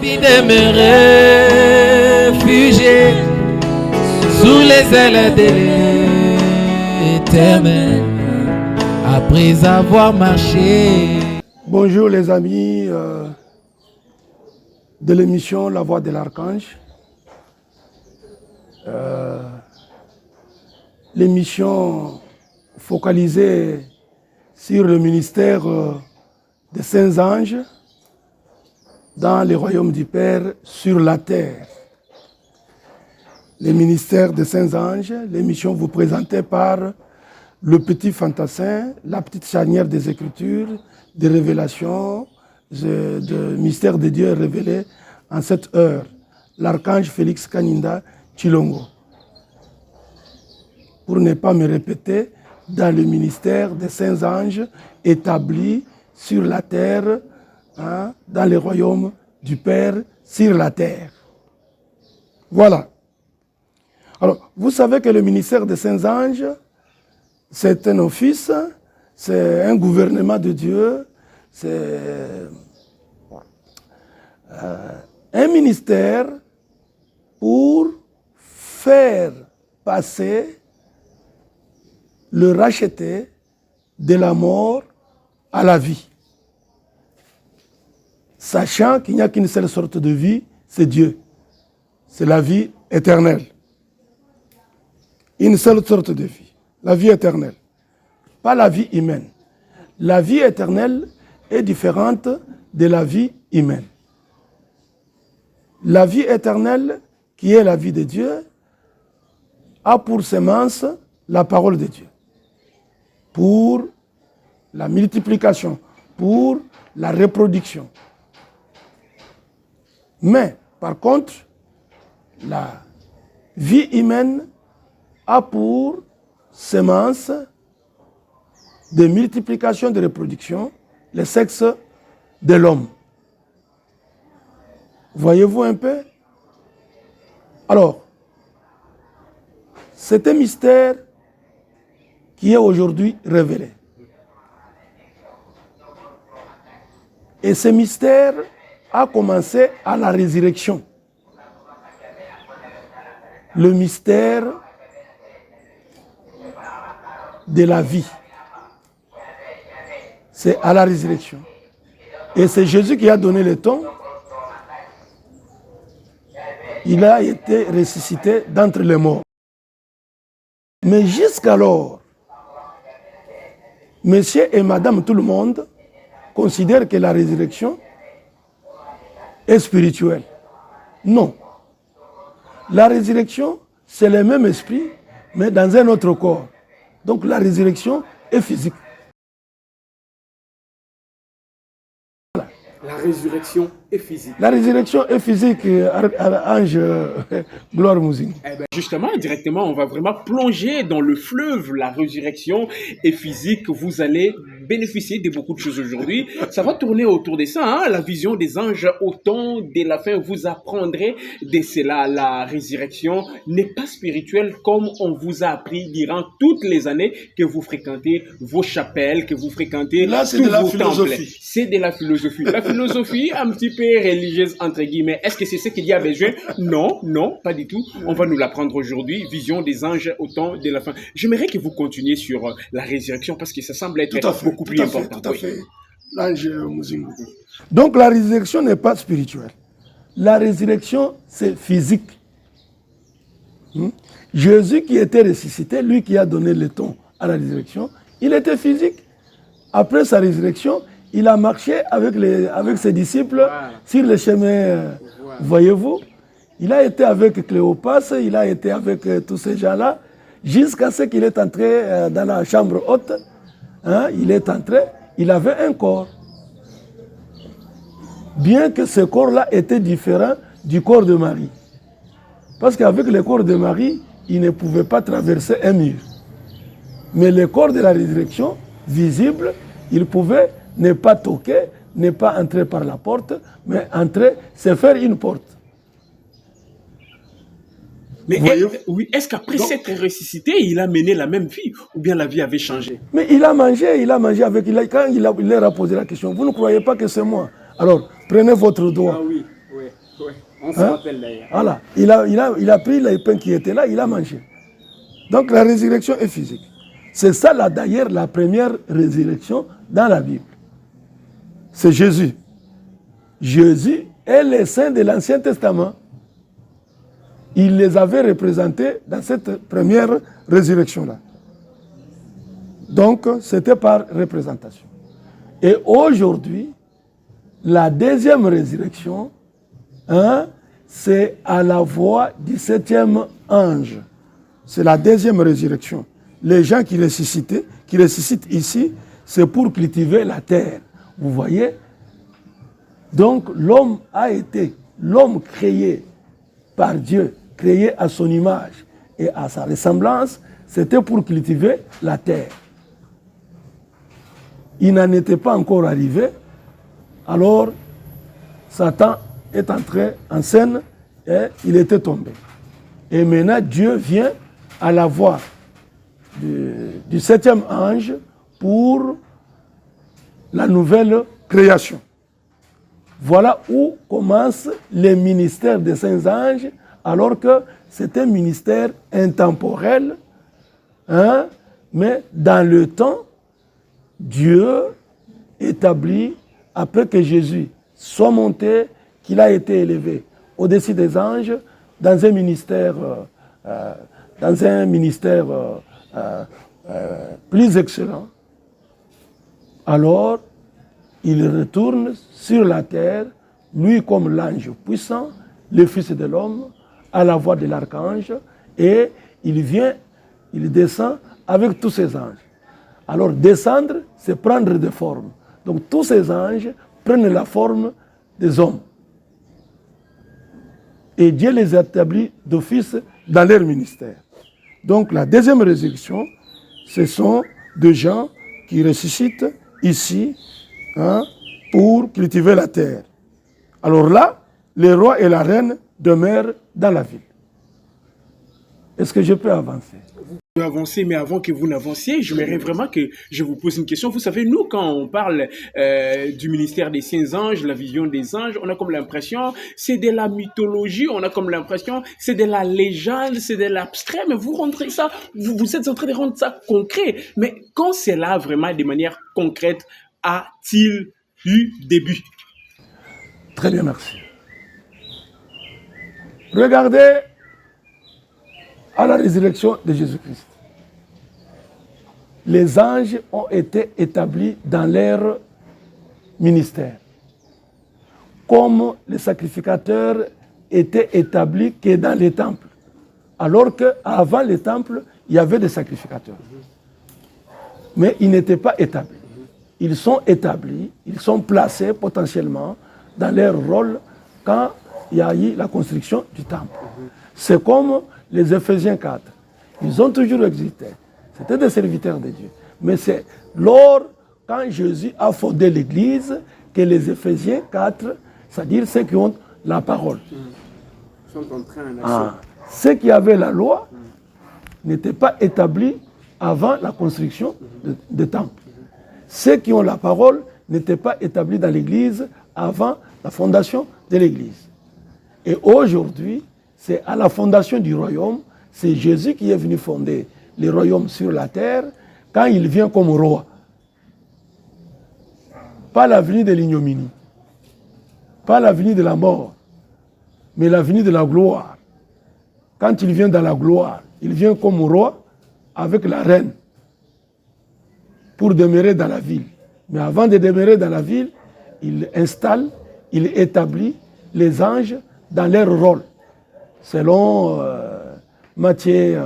Vie de me réfugier sous les ailes de l'Éternel, après avoir marché. Bonjour les amis de l'émission La Voix de l'Archange. L'émission focalisée sur le ministère des saints anges dans le royaume du Père sur la terre. Le ministère des saints anges, l'émission vous présentée par le petit fantassin, la petite charnière des Écritures, des révélations, de mystère de Dieu révélé en cette heure. L'archange Félix Kaninda Chilongo. Pour ne pas me répéter, dans le ministère des saints anges établi sur la terre, dans le royaume du Père sur la terre. Voilà. Alors, vous savez que le ministère des saints anges, c'est un office, c'est un gouvernement de Dieu, c'est un ministère pour faire passer le racheté de la mort à la vie. Sachant qu'il n'y a qu'une seule sorte de vie, c'est Dieu. C'est la vie éternelle. Une seule sorte de vie, la vie éternelle. Pas la vie humaine. La vie éternelle est différente de la vie humaine. La vie éternelle, qui est la vie de Dieu, a pour sémence la parole de Dieu. Pour la multiplication, pour la reproduction. Mais, par contre, la vie humaine a pour sémence de multiplication, de reproduction, le sexe de l'homme. Voyez-vous un peu? Alors, c'est un mystère qui est aujourd'hui révélé. Et ce mystère a commencé à la résurrection. Le mystère de la vie. C'est à la résurrection. Et c'est Jésus qui a donné le ton. Il a été ressuscité d'entre les morts. Mais jusqu'alors, monsieur et madame tout le monde considèrent que la résurrection est spirituelle. Non. La résurrection, c'est le même esprit, mais dans un autre corps. Donc la résurrection est physique. Voilà. La résurrection est physique. La résurrection est physique, Ange Gloire Mousine. Eh ben justement, directement, on va vraiment plonger dans le fleuve. La résurrection est physique. Vous allez bénéficier de beaucoup de choses aujourd'hui. Ça va tourner autour de ça, la vision des anges au temps de la fin. Vous apprendrez de cela. La résurrection n'est pas spirituelle comme on vous a appris durant toutes les années que vous fréquentez vos chapelles, que vous fréquentez tous vos temples. C'est de la philosophie. La philosophie, un petit peu religieuse, entre guillemets. Est-ce que c'est ce qu'il y a besoin? Non, non, pas du tout. On va nous l'apprendre aujourd'hui. Vision des anges au temps de la fin. J'aimerais que vous continuiez sur la résurrection parce que ça semble être beaucoup plus important. Tout à fait. L'ange Mousine. Donc la résurrection n'est pas spirituelle. La résurrection, c'est physique. Jésus qui était ressuscité, lui qui a donné le ton à la résurrection, il était physique. Après sa résurrection, il a marché avec ses disciples sur le chemin, voyez-vous. Il a été avec Cléopas, il a été avec tous ces gens-là, jusqu'à ce qu'il est entré dans la chambre haute. Il est entré, il avait un corps. Bien que ce corps-là était différent du corps de Marie. Parce qu'avec le corps de Marie, il ne pouvait pas traverser un mur. Mais le corps de la résurrection, visible, il pouvait ne pas toquer, ne pas entrer par la porte, mais entrer, se faire une porte. Mais est-ce qu'après s'être ressuscité, il a mené la même vie ou bien la vie avait changé? Mais il a mangé avec... Quand il leur a posé la question, vous ne croyez pas que c'est moi? Alors, prenez votre doigt. Ah oui, oui. On se rappelle d'ailleurs. Voilà. Il a pris les pains qui étaient là, il a mangé. Donc la résurrection est physique. C'est ça là d'ailleurs la première résurrection dans la Bible. C'est Jésus. Jésus est le saint de l'Ancien Testament. Il les avait représentés dans cette première résurrection-là. Donc, c'était par représentation. Et aujourd'hui, la deuxième résurrection, c'est à la voix du septième ange. C'est la deuxième résurrection. Les gens qui ressuscitent ici, c'est pour cultiver la terre. Vous voyez? Donc, l'homme créé par Dieu, créé à son image et à sa ressemblance, c'était pour cultiver la terre. Il n'en était pas encore arrivé, alors Satan est entré en scène et il était tombé. Et maintenant, Dieu vient à la voix du septième ange pour la nouvelle création. Voilà où commence le ministère des saints anges, alors que c'est un ministère intemporel, mais dans le temps, Dieu établit, après que Jésus soit monté, qu'il a été élevé au-dessus des anges, dans un ministère, plus excellent. Alors, il retourne sur la terre, lui comme l'ange puissant, le Fils de l'homme, à la voix de l'archange, et il descend avec tous ses anges. Alors descendre, c'est prendre des formes. Donc tous ces anges prennent la forme des hommes. Et Dieu les établit d'office dans leur ministère. Donc la deuxième résurrection, ce sont des gens qui ressuscitent ici pour cultiver la terre. Alors là, le roi et la reine demeurent dans la ville. Est-ce que je peux avancer? Vous pouvez avancer, mais avant que vous n'avanciez, j'aimerais vraiment que je vous pose une question. Vous savez, nous, quand on parle du ministère des saints anges, la vision des anges, on a comme l'impression c'est de la mythologie, on a comme l'impression c'est de la légende, c'est de l'abstrait, mais vous rentrez ça, vous êtes en train de rendre ça concret. Mais quand c'est là vraiment de manière concrète, a-t-il eu début? Très bien, merci. Regardez à la résurrection de Jésus-Christ. Les anges ont été établis dans leur ministère. Comme les sacrificateurs étaient établis que dans les temples. Alors qu'avant les temples, il y avait des sacrificateurs. Mais ils n'étaient pas établis. Ils sont établis, ils sont placés potentiellement dans leur rôle quand il y a eu la construction du temple. C'est comme les Éphésiens 4. Ils ont toujours existé. C'était des serviteurs de Dieu. Mais c'est quand Jésus a fondé l'Église que les Éphésiens 4, c'est-à-dire ceux qui ont la parole, sont entrés en action. Ceux qui avaient la loi n'étaient pas établis avant la construction des temples. Ceux qui ont la parole n'étaient pas établis dans l'Église avant la fondation de l'Église. Et aujourd'hui, c'est à la fondation du royaume, c'est Jésus qui est venu fonder le royaume sur la terre quand il vient comme roi. Pas l'avenue de l'ignominie, pas l'avenue de la mort, mais l'avenue de la gloire. Quand il vient dans la gloire, il vient comme roi avec la reine pour demeurer dans la ville. Mais avant de demeurer dans la ville, il installe, il établit les anges dans leur rôle. Selon Matthieu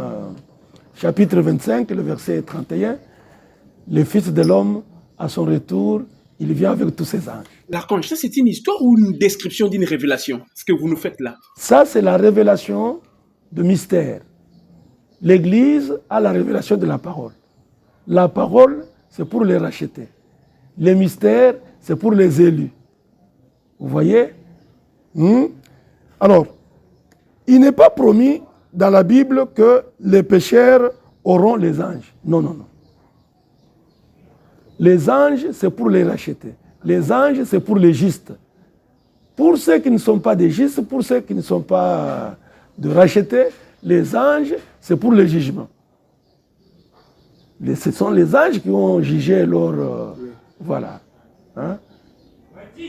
chapitre 25, le verset 31, le Fils de l'homme, à son retour, il vient avec tous ses anges. L'archange, ça c'est une histoire ou une description d'une révélation, ce que vous nous faites là? Ça, c'est la révélation de mystère. L'Église a la révélation de la parole. La parole, c'est pour les racheter. Les mystères, c'est pour les élus. Vous voyez? Alors, il n'est pas promis dans la Bible que les pécheurs auront les anges. Non, non, non. Les anges, c'est pour les racheter. Les anges, c'est pour les justes. Pour ceux qui ne sont pas des justes, pour ceux qui ne sont pas de rachetés, les anges, c'est pour le jugement. Ce sont les anges qui ont jugé leur... voilà. Hein?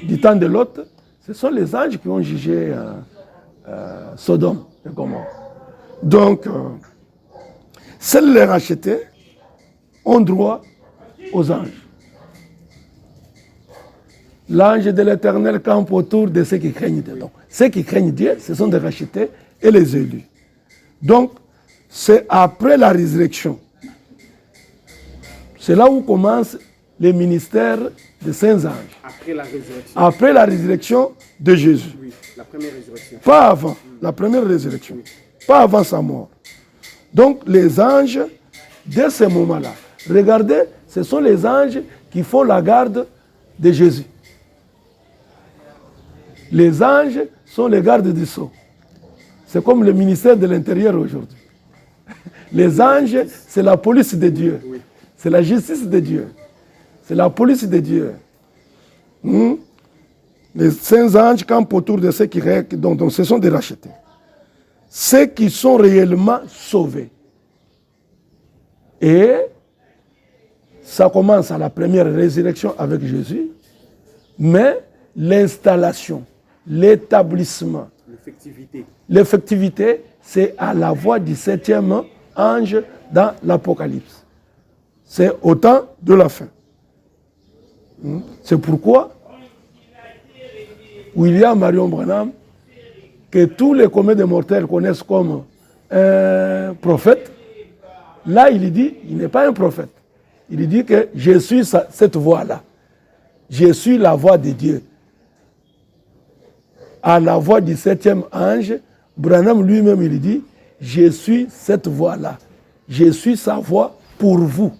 Du temps de Lot, ce sont les anges qui ont jugé Sodome et Gomorrhe. Donc, seuls les rachetés ont droit aux anges. L'ange de l'Éternel campe autour de ceux qui craignent Dieu. Donc, ceux qui craignent Dieu, ce sont des rachetés et les élus. Donc, c'est après la résurrection. C'est là où commence le ministère des saints anges. Après la résurrection. Après la résurrection de Jésus. Oui, la première résurrection. Pas avant, la première résurrection. Pas avant sa mort. Donc, les anges, dès ce moment-là, regardez, ce sont les anges qui font la garde de Jésus. Les anges sont les gardes du sceau. C'est comme le ministère de l'Intérieur aujourd'hui. Les anges, c'est la police de Dieu. C'est la justice de Dieu. C'est la police de Dieu. Les saints anges campent autour de ceux qui donc ce sont des rachetés. Ceux qui sont réellement sauvés. Et ça commence à la première résurrection avec Jésus, mais l'installation, l'établissement, l'effectivité, c'est à la voix du 7e ange dans l'Apocalypse. C'est au temps de la fin. C'est pourquoi William Marion Branham, que tous les communs des mortels connaissent comme un prophète, là il dit, il n'est pas un prophète. Il dit que je suis cette voix-là. Je suis la voix de Dieu. À la voix du 7e ange, Branham lui-même, il dit, je suis cette voix-là. Je suis sa voix pour vous.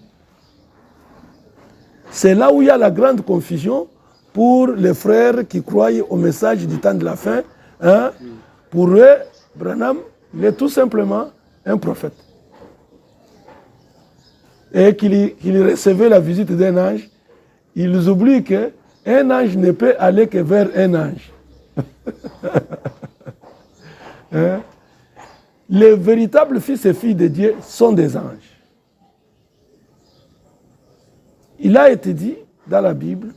C'est là où il y a la grande confusion pour les frères qui croient au message du temps de la fin. Hein? Pour eux, Branham, il est tout simplement un prophète. Et qu'il recevait la visite d'un ange, ils oublient qu'un ange ne peut aller que vers un ange. Hein? Les véritables fils et filles de Dieu sont des anges. Il a été dit dans la Bible,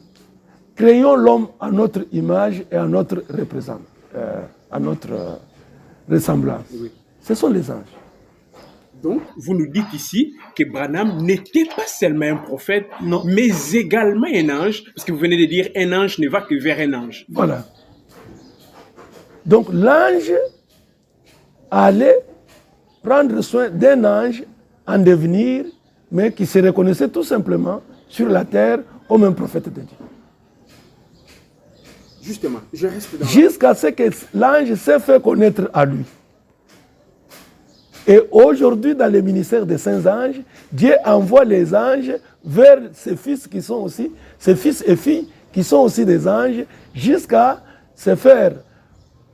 créons l'homme à notre image et à notre ressemblance. Oui. Ce sont les anges. Donc, vous nous dites ici que Branham n'était pas seulement un prophète, non, mais également un ange, parce que vous venez de dire un ange ne va que vers un ange. Voilà. Donc, l'ange allait prendre soin d'un ange en devenir, mais qui se reconnaissait tout simplement sur la terre comme un prophète de Dieu. Justement, je reste dans... Jusqu'à ce que l'ange s'est fait connaître à lui. Et aujourd'hui, dans le ministère des saints anges, Dieu envoie les anges vers ses fils qui sont aussi, ses fils et filles qui sont aussi des anges, jusqu'à se faire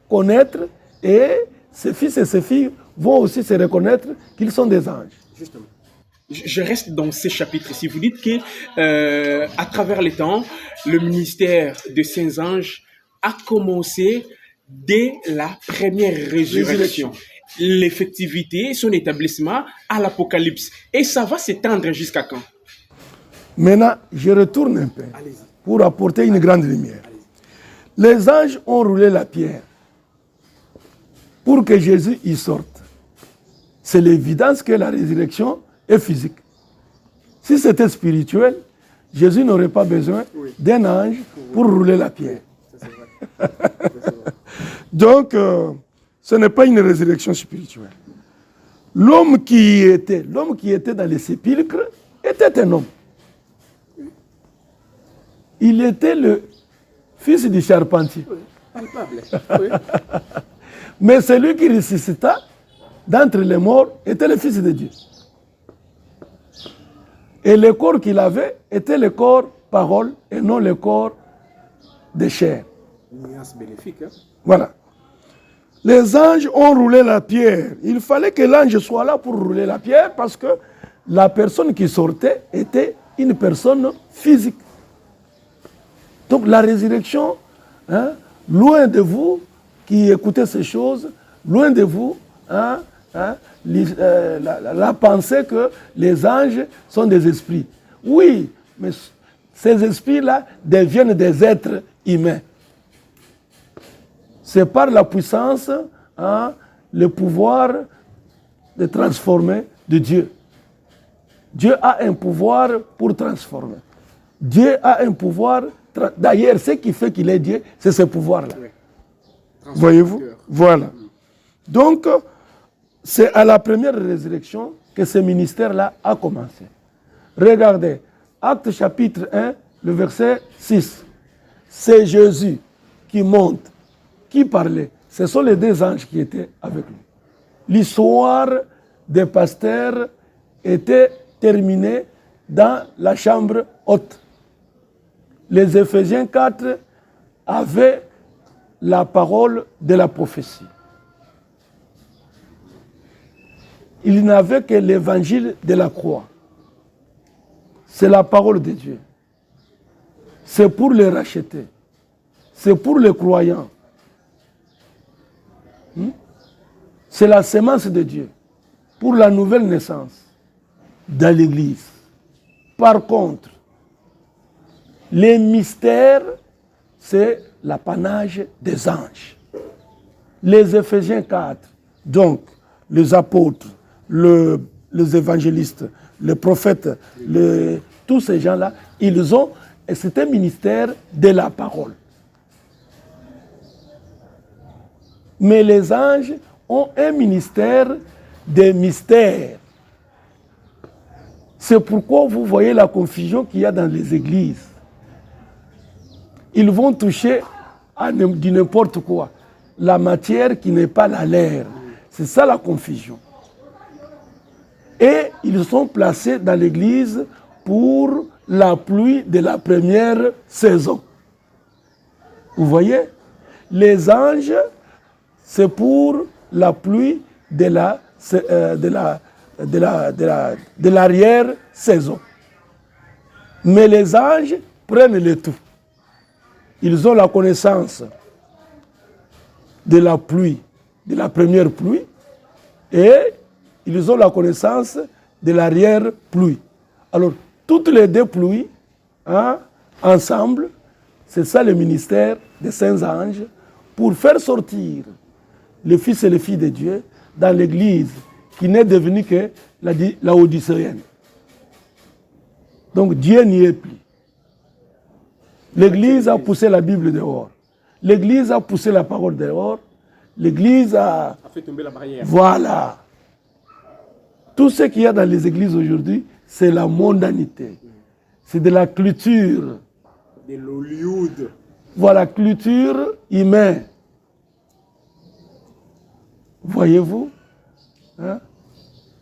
connaître, et ses fils et ses filles vont aussi se reconnaître qu'ils sont des anges. Justement. Je reste dans ces chapitres-ci. Vous dites que, à travers les temps, le ministère des saints anges a commencé dès la première résurrection. L'effectivité, son établissement à l'Apocalypse. Et ça va s'étendre jusqu'à quand? Maintenant, je retourne un peu pour apporter une grande lumière. Les anges ont roulé la pierre pour que Jésus y sorte. C'est l'évidence que la résurrection est physique. Si c'était spirituel, Jésus n'aurait pas besoin d'un ange pour rouler la pierre. Donc, ce n'est pas une résurrection spirituelle. L'homme qui était dans les sépulcres était un homme. Il était le fils du charpentier. Mais celui qui ressuscita d'entre les morts était le Fils de Dieu. Et le corps qu'il avait était le corps parole et non le corps de chair. Nuance bénéfique. Hein? Voilà. Les anges ont roulé la pierre. Il fallait que l'ange soit là pour rouler la pierre parce que la personne qui sortait était une personne physique. Donc la résurrection Loin de vous qui écoutez ces choses, loin de vous, la pensée que les anges sont des esprits. Oui, mais ces esprits-là deviennent des êtres humains. C'est par la puissance, le pouvoir de transformer de Dieu. Dieu a un pouvoir pour transformer. Dieu a un pouvoir. D'ailleurs, ce qui fait qu'il est Dieu, c'est ce pouvoir-là. Oui. Voyez-vous? Voilà. Donc, c'est à la première résurrection que ce ministère-là a commencé. Regardez, Actes chapitre 1, le verset 6. C'est Jésus qui monte, qui parlait. Ce sont les deux anges qui étaient avec lui. L'histoire des pasteurs était terminée dans la chambre haute. Les Éphésiens 4 avaient la parole de la prophétie. Ils n'avaient que l'évangile de la croix. C'est la parole de Dieu. C'est pour les racheter. C'est pour les croyants. C'est la sémence de Dieu pour la nouvelle naissance dans l'Église. Par contre, les mystères, c'est l'apanage des anges. Les Éphésiens 4, donc les apôtres, les évangélistes, les prophètes, tous ces gens-là, ils ont, c'est un ministère de la parole. Mais les anges ont un ministère des mystères. C'est pourquoi vous voyez la confusion qu'il y a dans les églises. Ils vont toucher à du n'importe quoi. La matière qui n'est pas la leur. C'est ça la confusion. Et ils sont placés dans l'église pour la pluie de la première saison. Vous voyez? Les anges, c'est pour la pluie de l'arrière-saison. Mais les anges prennent le tout. Ils ont la connaissance de la pluie, de la première pluie, et ils ont la connaissance de l'arrière-pluie. Alors, toutes les deux pluies, ensemble, c'est ça le ministère des saints anges, pour faire sortir les fils et les filles de Dieu dans l'église qui n'est devenue que la Odysséenne. Donc Dieu n'y est plus. L'église a poussé la Bible dehors. L'église a poussé la parole dehors. L'église a fait tomber la barrière. Voilà. Tout ce qu'il y a dans les églises aujourd'hui, c'est la mondanité. C'est de la culture. De l'Hollywood. Voilà, culture humaine. Voyez-vous?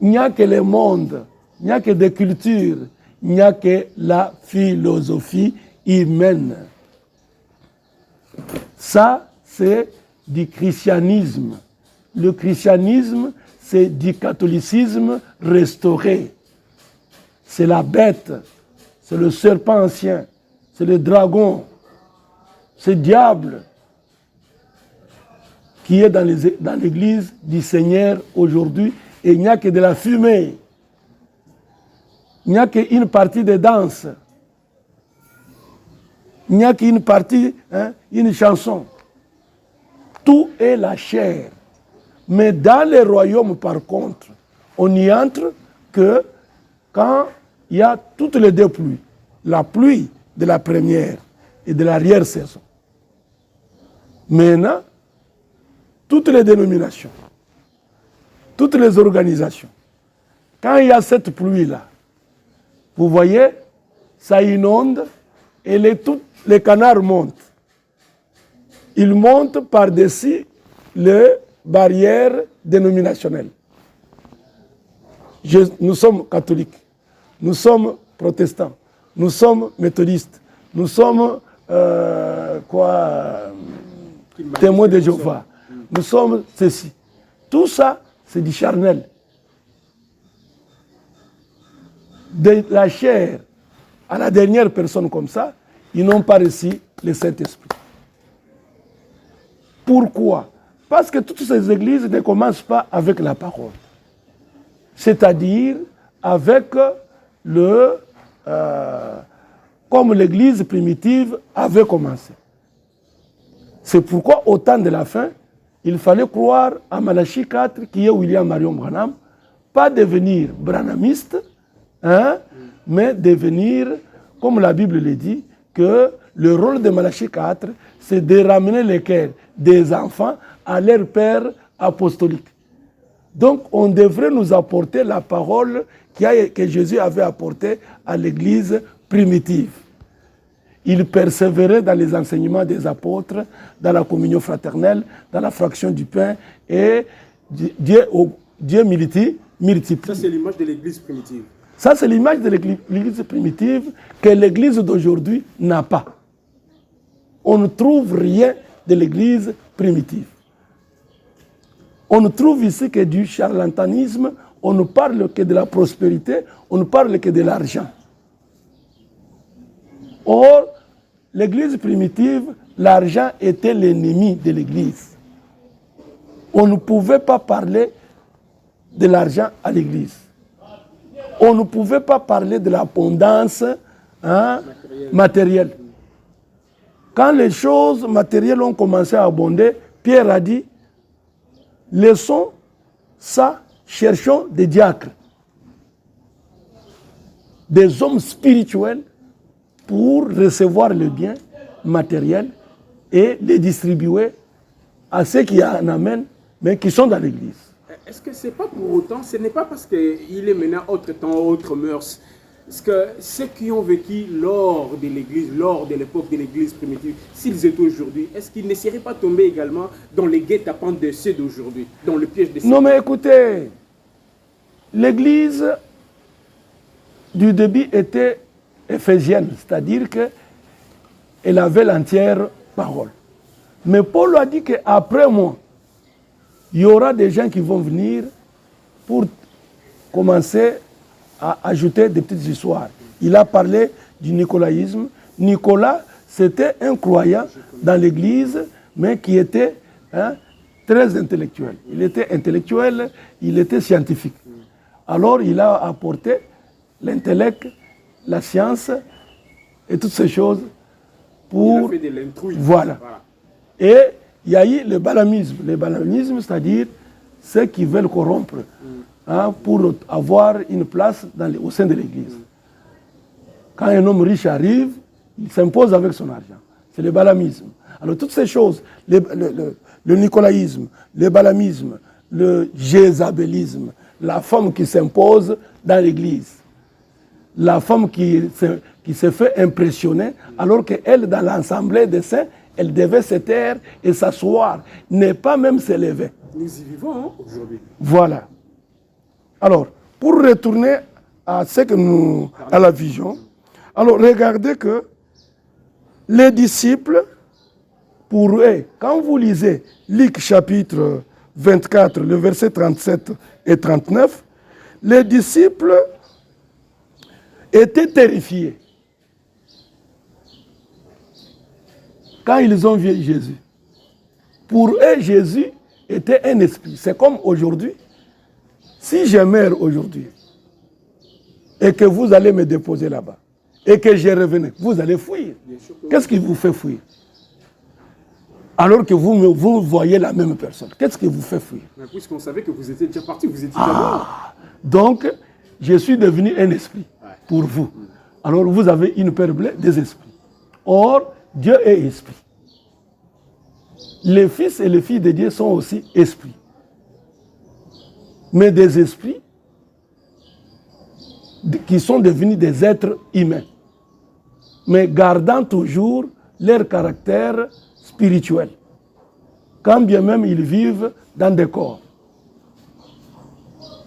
Il n'y a que le monde, il n'y a que des cultures, il n'y a que la philosophie humaine. Ça, c'est du christianisme. Le christianisme, c'est du catholicisme restauré. C'est la bête, c'est le serpent ancien, c'est le dragon, c'est le diable qui est dans l'église du Seigneur aujourd'hui, et il n'y a que de la fumée. Il n'y a qu'une partie de danse. Il n'y a qu'une partie, une chanson. Tout est la chair. Mais dans les royaumes, par contre, on n'y entre que quand il y a toutes les deux pluies. La pluie de la première et de l'arrière-saison. Maintenant, toutes les dénominations, toutes les organisations, quand il y a cette pluie-là, vous voyez, ça inonde et les canards montent. Ils montent par-dessus les barrières dénominationnelles. Nous sommes catholiques, nous sommes protestants, nous sommes méthodistes, nous sommes témoins de Jéhovah. Nous sommes ceci. Tout ça, c'est du charnel. De la chair à la dernière personne comme ça, ils n'ont pas reçu le Saint-Esprit. Pourquoi? Parce que toutes ces églises ne commencent pas avec la parole. C'est-à-dire avec comme l'église primitive avait commencé. C'est pourquoi au temps de la fin, il fallait croire à Malachie 4, qui est William Marion Branham, pas devenir branhamiste, hein, mais devenir, comme la Bible le dit, que le rôle de Malachie 4, c'est de ramener les cœurs des enfants à leur père apostolique. Donc, on devrait nous apporter la parole que Jésus avait apportée à l'église primitive. Il persévérait dans les enseignements des apôtres, dans la communion fraternelle, dans la fraction du pain, et Dieu multiplie. Ça, c'est l'image de l'église primitive. Ça, c'est l'image de l'église primitive que l'église d'aujourd'hui n'a pas. On ne trouve rien de l'église primitive. On ne trouve ici que du charlatanisme, on ne parle que de la prospérité, on ne parle que de l'argent. Or, l'église primitive, l'argent était l'ennemi de l'église. On ne pouvait pas parler de l'argent à l'église. On ne pouvait pas parler de l'abondance matérielle. Quand les choses matérielles ont commencé à abonder, Pierre a dit, laissons ça, cherchons des diacres, des hommes spirituels pour recevoir le bien matériel et les distribuer à ceux qui en amènent, mais qui sont dans l'église. Est-ce que c'est pas pour autant, ce n'est pas parce qu'il est maintenant autre temps, autre mœurs, parce que ceux qui ont vécu lors de l'église, lors de l'époque de l'église primitive, s'ils étaient aujourd'hui, est-ce qu'ils ne seraient pas tombés également dans les guet-apens de ceux d'aujourd'hui, dans le piège de ceux? Non mais écoutez, l'église du début était éphésienne, c'est-à-dire qu'elle avait l'entière parole. Mais Paul a dit qu'après moi, il y aura des gens qui vont venir pour commencer à ajouter des petites histoires. Il a parlé du nicolaïsme. Nicolas, c'était un croyant dans l'église, mais qui était très intellectuel. Il était intellectuel, il était scientifique. Alors il a apporté l'intellect, la science et toutes ces choses pour... Il a fait de l'intruit. Voilà. Et il y a eu le balamisme. Le balamisme, c'est-à-dire ceux qui veulent corrompre pour avoir une place au sein de l'église. Quand un homme riche arrive, il s'impose avec son argent. C'est le balamisme. Alors toutes ces choses, le nicolaïsme, le balamisme, le jézabélisme, la femme qui s'impose dans l'église, la femme qui se fait impressionner, alors qu'elle, dans l'assemblée des saints, elle devait se taire et s'asseoir, ne pas même se lever. Nous y vivons aujourd'hui. Voilà. Alors, pour retourner à à la vision, alors regardez que les disciples, pour eux, quand vous lisez Luc chapitre 24, le verset 37 et 39, les disciples étaient terrifiés quand ils ont vu Jésus. Pour eux, Jésus était un esprit. C'est comme aujourd'hui. Si je meurs aujourd'hui et que vous allez me déposer là-bas et que je revenais, vous allez fuir. Qu'est-ce qui vous fait fuir? Alors que vous voyez la même personne. Qu'est-ce qui vous fait fuir? Mais puisqu'on savait que vous étiez déjà parti, vous étiez déjà mort. Donc, je suis devenu un esprit pour vous. Alors, vous avez une paire des esprits. Or, Dieu est esprit. Les fils et les filles de Dieu sont aussi esprits. Mais des esprits qui sont devenus des êtres humains, mais gardant toujours leur caractère spirituel, quand bien même ils vivent dans des corps.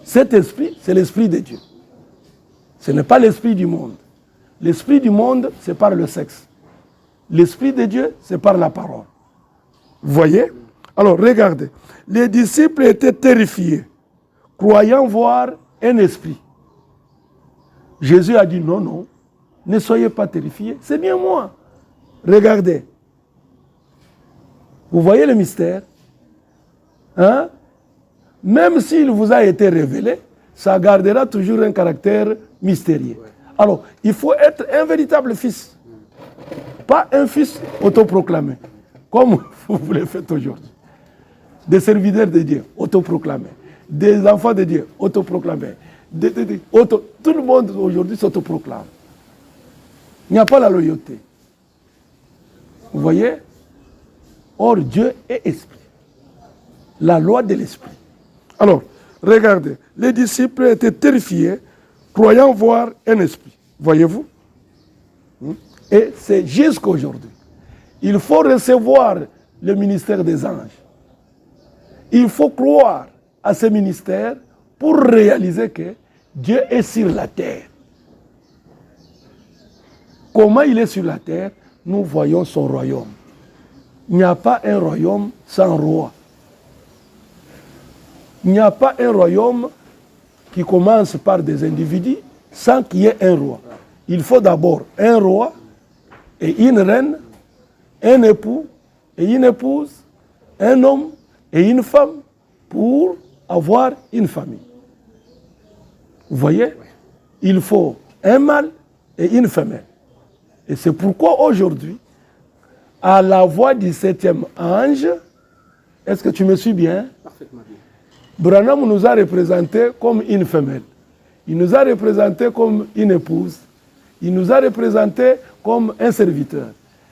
Cet esprit, c'est l'esprit de Dieu. Ce n'est pas l'esprit du monde. L'esprit du monde, c'est par le sexe. L'esprit de Dieu, c'est par la parole. Vous voyez? Alors, regardez. Les disciples étaient terrifiés, croyant voir un esprit. Jésus a dit non, non, ne soyez pas terrifiés, c'est bien moi. Regardez. Vous voyez le mystère? Hein? Même s'il vous a été révélé, ça gardera toujours un caractère mystérieux. Alors, il faut être un véritable fils. Pas un fils autoproclamé, comme vous le faites aujourd'hui. Des serviteurs de Dieu, autoproclamés. Des enfants de Dieu, autoproclamés. Tout le monde aujourd'hui s'autoproclame. Il n'y a pas la loyauté. Vous voyez? Or, Dieu est esprit. La loi de l'esprit. Alors, regardez, les disciples étaient terrifiés, croyant voir un esprit. Voyez-vous? Et c'est jusqu'à aujourd'hui. Il faut recevoir le ministère des anges. Il faut croire à ce ministère pour réaliser que Dieu est sur la terre. Comment il est sur la terre? Nous voyons son royaume. Il n'y a pas un royaume sans roi. Il n'y a pas un royaume qui commence par des individus sans qu'il y ait un roi. Il faut d'abord un roi et une reine, un époux et une épouse, un homme et une femme pour avoir une famille. Vous voyez? Il faut un mâle et une femelle. Et c'est pourquoi aujourd'hui, à la voix du 7e ange, est-ce que tu me suis bien? Parfaitement bien. Branham nous a représentés comme une femelle. Il nous a représentés comme une épouse. Il nous a représentés comme un serviteur.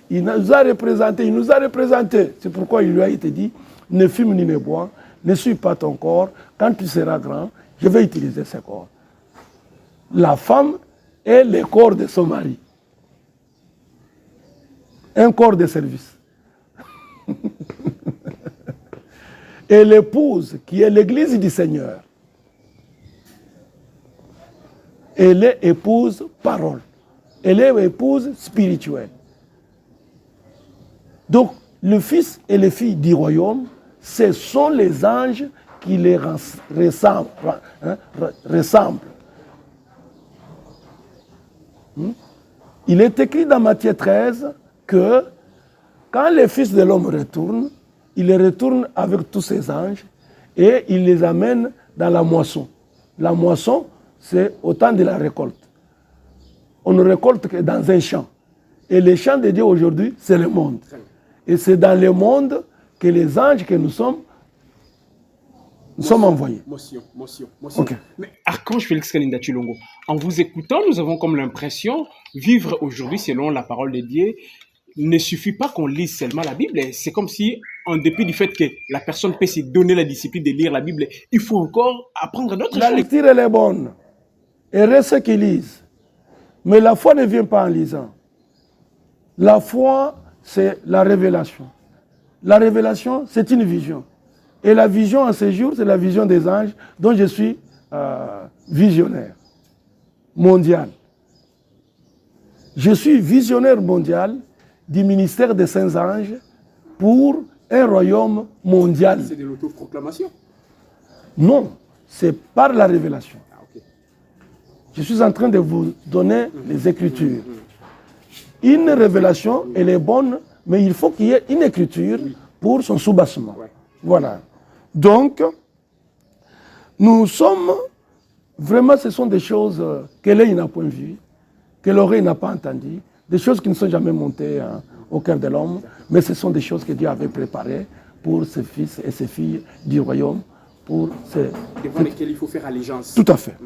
Il nous a représentés. C'est pourquoi il lui a été dit, ne fume ni ne bois, ne suis pas ton corps. Quand tu seras grand, je vais utiliser ce corps. La femme est le corps de son mari. Un corps de service. Et l'épouse, qui est l'église du Seigneur, elle est épouse parole. Elle est épouse spirituelle. Donc, le fils et les filles du royaume, ce sont les anges qui les ressemblent. Il est écrit dans Matthieu 13 que quand les fils de l'homme retournent, il les retourne avec tous ses anges et il les amène dans la moisson. La moisson, c'est au temps de la récolte. On ne récolte que dans un champ. Et le champ de Dieu aujourd'hui, c'est le monde. Et c'est dans le monde que les anges que nous sommes envoyés. Motion. Okay. Mais Archange Félix Kalinda Tshilongo, en vous écoutant, nous avons comme l'impression, vivre aujourd'hui selon la parole de Dieu, ne suffit pas qu'on lise seulement la Bible. C'est comme si, en dépit du fait que la personne peut se donner la discipline de lire la Bible, il faut encore apprendre d'autres choses. La lecture, elle est bonne. Et reste ceux qui lisent. Mais la foi ne vient pas en lisant. La foi, c'est la révélation. La révélation, c'est une vision. Et la vision en ce jour, c'est la vision des anges dont je suis visionnaire mondial. Je suis visionnaire mondial du ministère des saints anges pour un royaume mondial. C'est de l'autoproclamation? Non, c'est par la révélation. Ah, okay. Je suis en train de vous donner les Écritures. Une révélation, elle est bonne, mais il faut qu'il y ait une écriture pour son soubassement. Ouais. Voilà. Donc, nous sommes, vraiment, ce sont des choses que l'œil n'a point vues, que l'oreille n'a pas entendues, des choses qui ne sont jamais montées au cœur de l'homme, mais ce sont des choses que Dieu avait préparées pour ses fils et ses filles du royaume. Devant lesquels il faut faire allégeance. Tout à fait.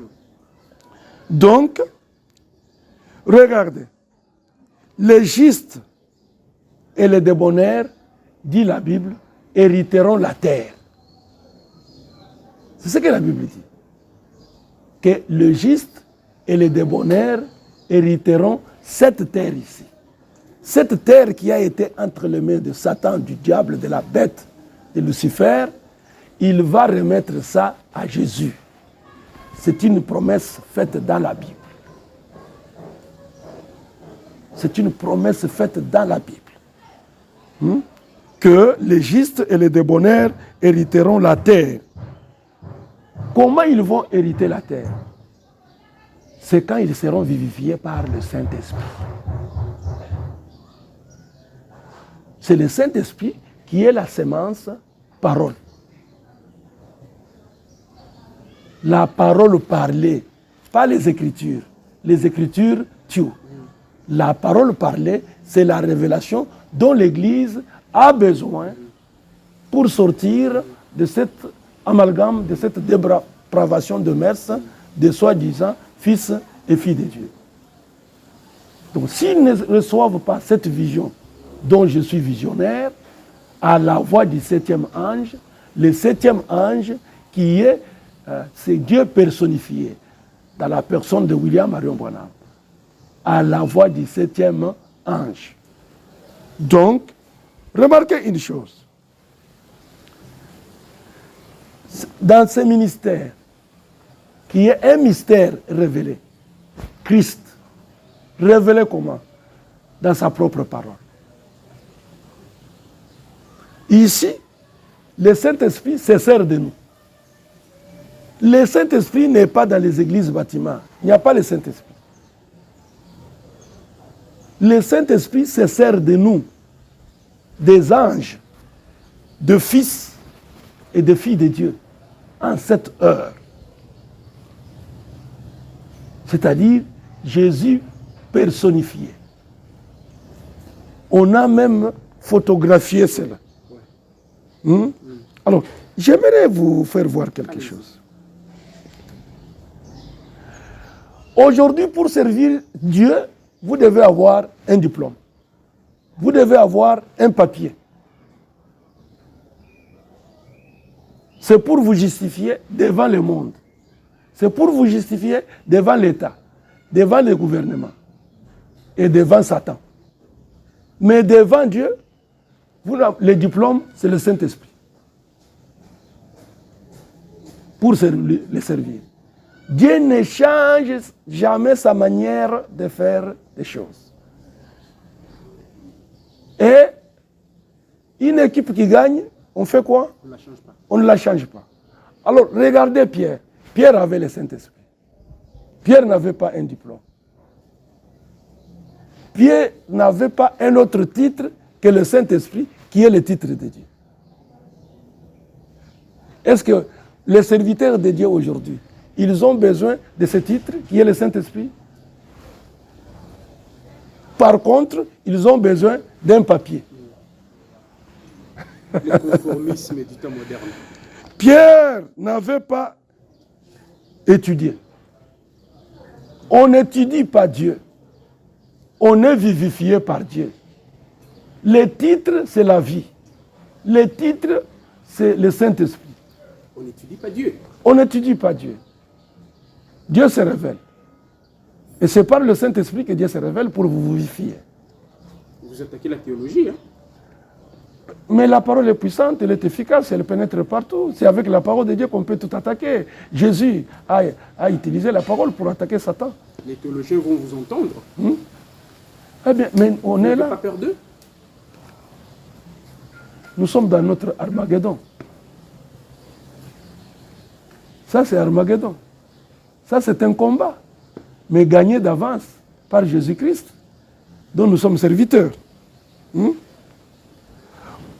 Donc, regardez, les justes et les débonnaires, dit la Bible, hériteront la terre. C'est ce que la Bible dit. Que le juste et les débonnaires hériteront cette terre ici. Cette terre qui a été entre les mains de Satan, du diable, de la bête, de Lucifer, il va remettre ça à Jésus. C'est une promesse faite dans la Bible. C'est une promesse faite dans la Bible. Que les justes et les débonnaires hériteront la terre. Comment ils vont hériter la terre? C'est quand ils seront vivifiés par le Saint-Esprit. C'est le Saint-Esprit qui est la sémence parole. La parole parlée, pas les Écritures. Les Écritures tuent. La parole parlée, c'est la révélation dont l'Église a besoin pour sortir de cet amalgame, de cette dépravation de mœurs, de soi-disant fils et filles de Dieu. Donc s'ils ne reçoivent pas cette vision dont je suis visionnaire, à la voix du septième ange, le septième ange qui est, c'est Dieu personnifié dans la personne de William Marion Branham, à la voix du septième ange. Donc, remarquez une chose. Dans ce ministère, qui est un mystère révélé, Christ, révélé comment? Dans sa propre parole. Ici, le Saint-Esprit se sert de nous. Le Saint-Esprit n'est pas dans les églises bâtiments. Il n'y a pas le Saint-Esprit. Le Saint-Esprit se sert de nous, des anges, de fils et de filles de Dieu, en cette heure. C'est-à-dire Jésus personnifié. On a même photographié cela. Alors, j'aimerais vous faire voir quelque chose. Aujourd'hui, pour servir Dieu, vous devez avoir un diplôme. Vous devez avoir un papier. C'est pour vous justifier devant le monde. C'est pour vous justifier devant l'État, devant le gouvernement et devant Satan. Mais devant Dieu, le diplôme, c'est le Saint-Esprit. Pour le servir. Dieu ne change jamais sa manière de faire les choses. Et une équipe qui gagne, on fait quoi? On ne la change pas. On ne la change pas. Alors, regardez Pierre. Pierre avait le Saint-Esprit. Pierre n'avait pas un diplôme. Pierre n'avait pas un autre titre que le Saint-Esprit, qui est le titre de Dieu. Est-ce que les serviteurs de Dieu aujourd'hui, ils ont besoin de ce titre, qui est le Saint-Esprit? Par contre, ils ont besoin d'un papier. Le conformisme du temps moderne. Pierre n'avait pas étudié. On n'étudie pas Dieu. On est vivifié par Dieu. Le titre, c'est la vie. Le titre, c'est le Saint-Esprit. On n'étudie pas Dieu. On n'étudie pas Dieu. Dieu se révèle. Et c'est par le Saint-Esprit que Dieu se révèle pour vous vivifier. Vous attaquez la théologie, hein? Mais la parole est puissante, elle est efficace, elle pénètre partout. C'est avec la parole de Dieu qu'on peut tout attaquer. Jésus a utilisé la parole pour attaquer Satan. Les théologiens vont vous entendre. Eh bien, mais on Vous est n'avez là. pas peur d'eux? Nous sommes dans notre Armageddon. Ça, c'est Armageddon. Ça, c'est un combat, mais gagné d'avance par Jésus-Christ, dont nous sommes serviteurs.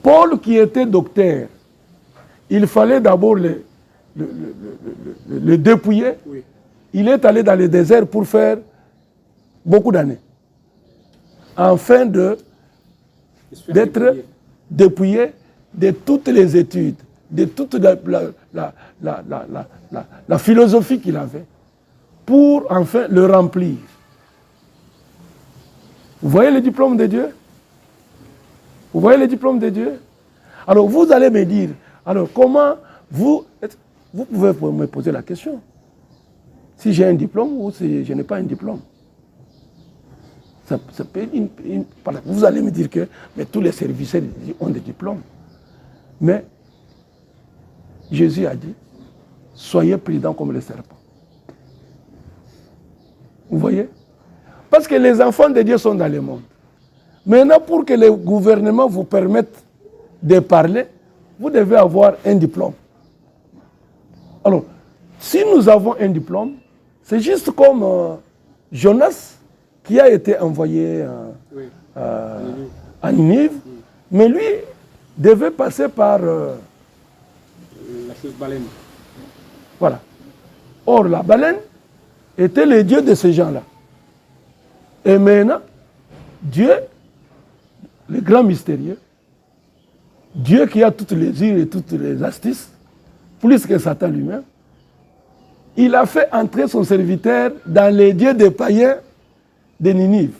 Paul, qui était docteur, il fallait d'abord le dépouiller. Oui. Il est allé dans le désert pour faire beaucoup d'années, afin d'être dépouillé de toutes les études, de toute la philosophie qu'il avait, pour enfin le remplir. Vous voyez le diplôme de Dieu? Vous voyez le diplôme de Dieu? Alors vous allez me dire, alors comment vous pouvez me poser la question, si j'ai un diplôme ou si je n'ai pas un diplôme. Ça peut vous allez me dire que mais tous les serviteurs ont des diplômes. Mais Jésus a dit, soyez prudents comme les serpents. Vous voyez? Parce que les enfants de Dieu sont dans le monde. Maintenant, pour que le gouvernement vous permette de parler, vous devez avoir un diplôme. Alors, si nous avons un diplôme, c'est juste comme Jonas, qui a été envoyé à Ninive. Mais lui, devait passer par... La chose baleine. Voilà. Or, la baleine était le dieu de ces gens-là. Et maintenant, Dieu, le grand mystérieux, Dieu qui a toutes les îles et toutes les astuces, plus que Satan lui-même, il a fait entrer son serviteur dans les dieux des païens de Ninive.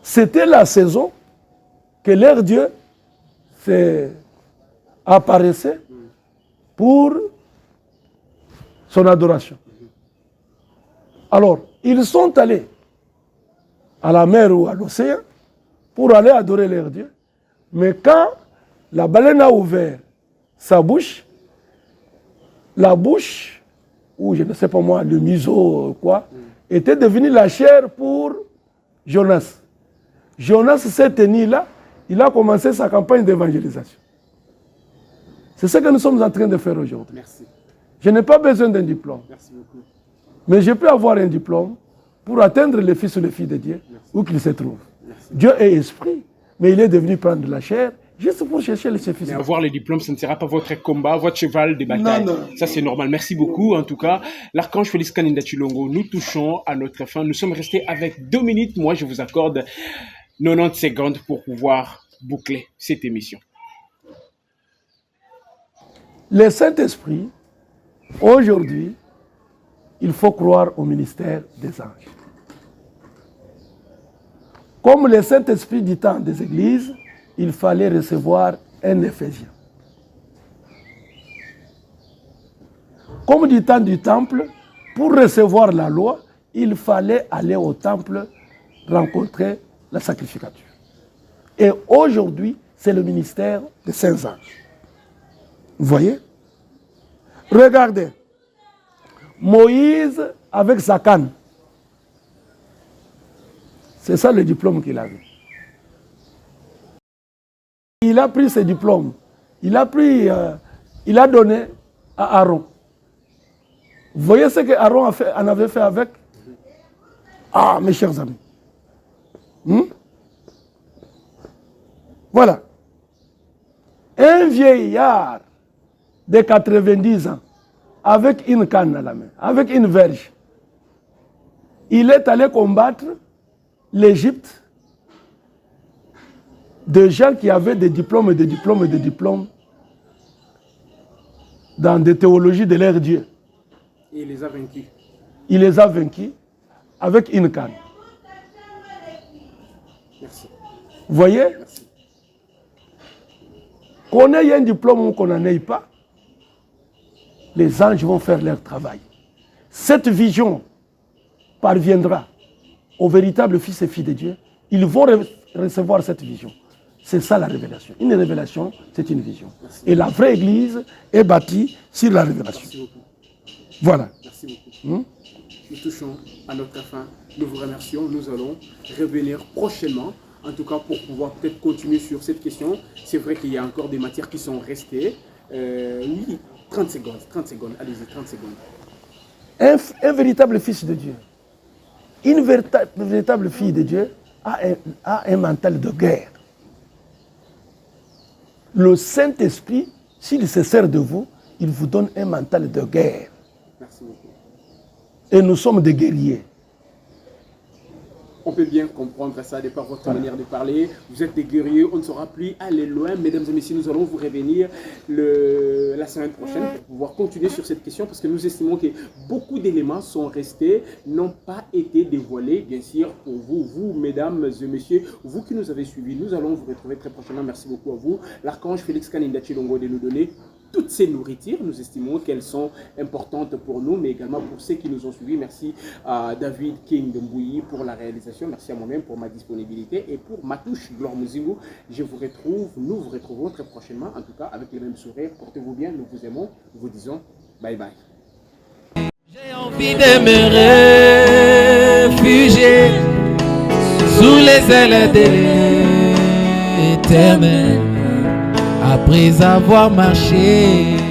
C'était la saison que leur Dieu apparaissait pour son adoration. Alors, ils sont allés à la mer ou à l'océan pour aller adorer leur Dieu. Mais quand la baleine a ouvert sa bouche, la bouche, ou je ne sais pas moi, le museau, quoi, était devenue la chair pour Jonas. Jonas s'est tenu là, il a commencé sa campagne d'évangélisation. C'est ce que nous sommes en train de faire aujourd'hui. Merci. Je n'ai pas besoin d'un diplôme. Merci beaucoup. Mais je peux avoir un diplôme pour atteindre les fils ou les filles de Dieu, où qu'ils se trouvent. Merci. Dieu est esprit, mais il est devenu prendre la chair juste pour chercher les fils. Mais avoir les diplômes, ce ne sera pas votre combat, votre cheval de bataille. Non. Ça, c'est normal. Merci beaucoup. En tout cas, l'archange Félix Kaninda Tshilongo, nous touchons à notre fin. Nous sommes restés avec 2 minutes. Moi, je vous accorde 90 secondes pour pouvoir boucler cette émission. Le Saint-Esprit, aujourd'hui, il faut croire au ministère des anges. Comme le Saint-Esprit du temps des églises, il fallait recevoir un Ephésien. Comme du temps du temple, pour recevoir la loi, il fallait aller au temple rencontrer la sacrificature. Et aujourd'hui, c'est le ministère des saints anges. Vous voyez? Regardez. Moïse avec sa canne. C'est ça le diplôme qu'il avait. Il a pris ce diplôme. Il a donné à Aaron. Vous voyez ce que Aaron en avait fait avec? Ah, mes chers amis. Voilà. Un vieillard de 90 ans, avec une canne à la main, avec une verge, il est allé combattre l'Égypte de gens qui avaient des diplômes et des diplômes et des diplômes dans des théologies de leur Dieu. Et il les a vaincus. Il les a vaincus avec une canne. Merci. Vous voyez? Merci. Qu'on ait un diplôme ou qu'on n'en ait pas, les anges vont faire leur travail. Cette vision parviendra aux véritables fils et filles de Dieu. Ils vont recevoir cette vision. C'est ça la révélation. Une révélation, c'est une vision. Merci. Et la vraie Église est bâtie sur la révélation. Merci beaucoup. Voilà. Merci beaucoup. Nous touchons à notre fin. Nous vous remercions. Nous allons revenir prochainement. En tout cas, pour pouvoir peut-être continuer sur cette question. C'est vrai qu'il y a encore des matières qui sont restées. Oui, 30 secondes. Allez-y, 30 secondes. Un véritable fils de Dieu, une véritable fille de Dieu a un mental de guerre. Le Saint-Esprit, s'il se sert de vous, il vous donne un mental de guerre. Merci beaucoup. Et nous sommes des guerriers. On peut bien comprendre ça de par votre manière de parler. Vous êtes des guerriers, on ne saura plus aller loin. Mesdames et messieurs, nous allons vous revenir la semaine prochaine pour pouvoir continuer sur cette question parce que nous estimons que beaucoup d'éléments sont restés, n'ont pas été dévoilés. Bien sûr, pour vous, mesdames et messieurs, vous qui nous avez suivis, nous allons vous retrouver très prochainement. Merci beaucoup à vous. L'archange Félix Kaninda Tshilongo de nous donner toutes ces nourritures. Nous estimons qu'elles sont importantes pour nous, mais également pour ceux qui nous ont suivis. Merci à David King de Mbouyi pour la réalisation. Merci à moi-même pour ma disponibilité et pour Matouche Glor Muzingu. Nous vous retrouvons très prochainement, en tout cas avec les mêmes sourires. Portez-vous bien, nous vous aimons. Nous vous disons bye bye. J'ai envie de me réfugier sous les ailes de l'Éternel. Après avoir marché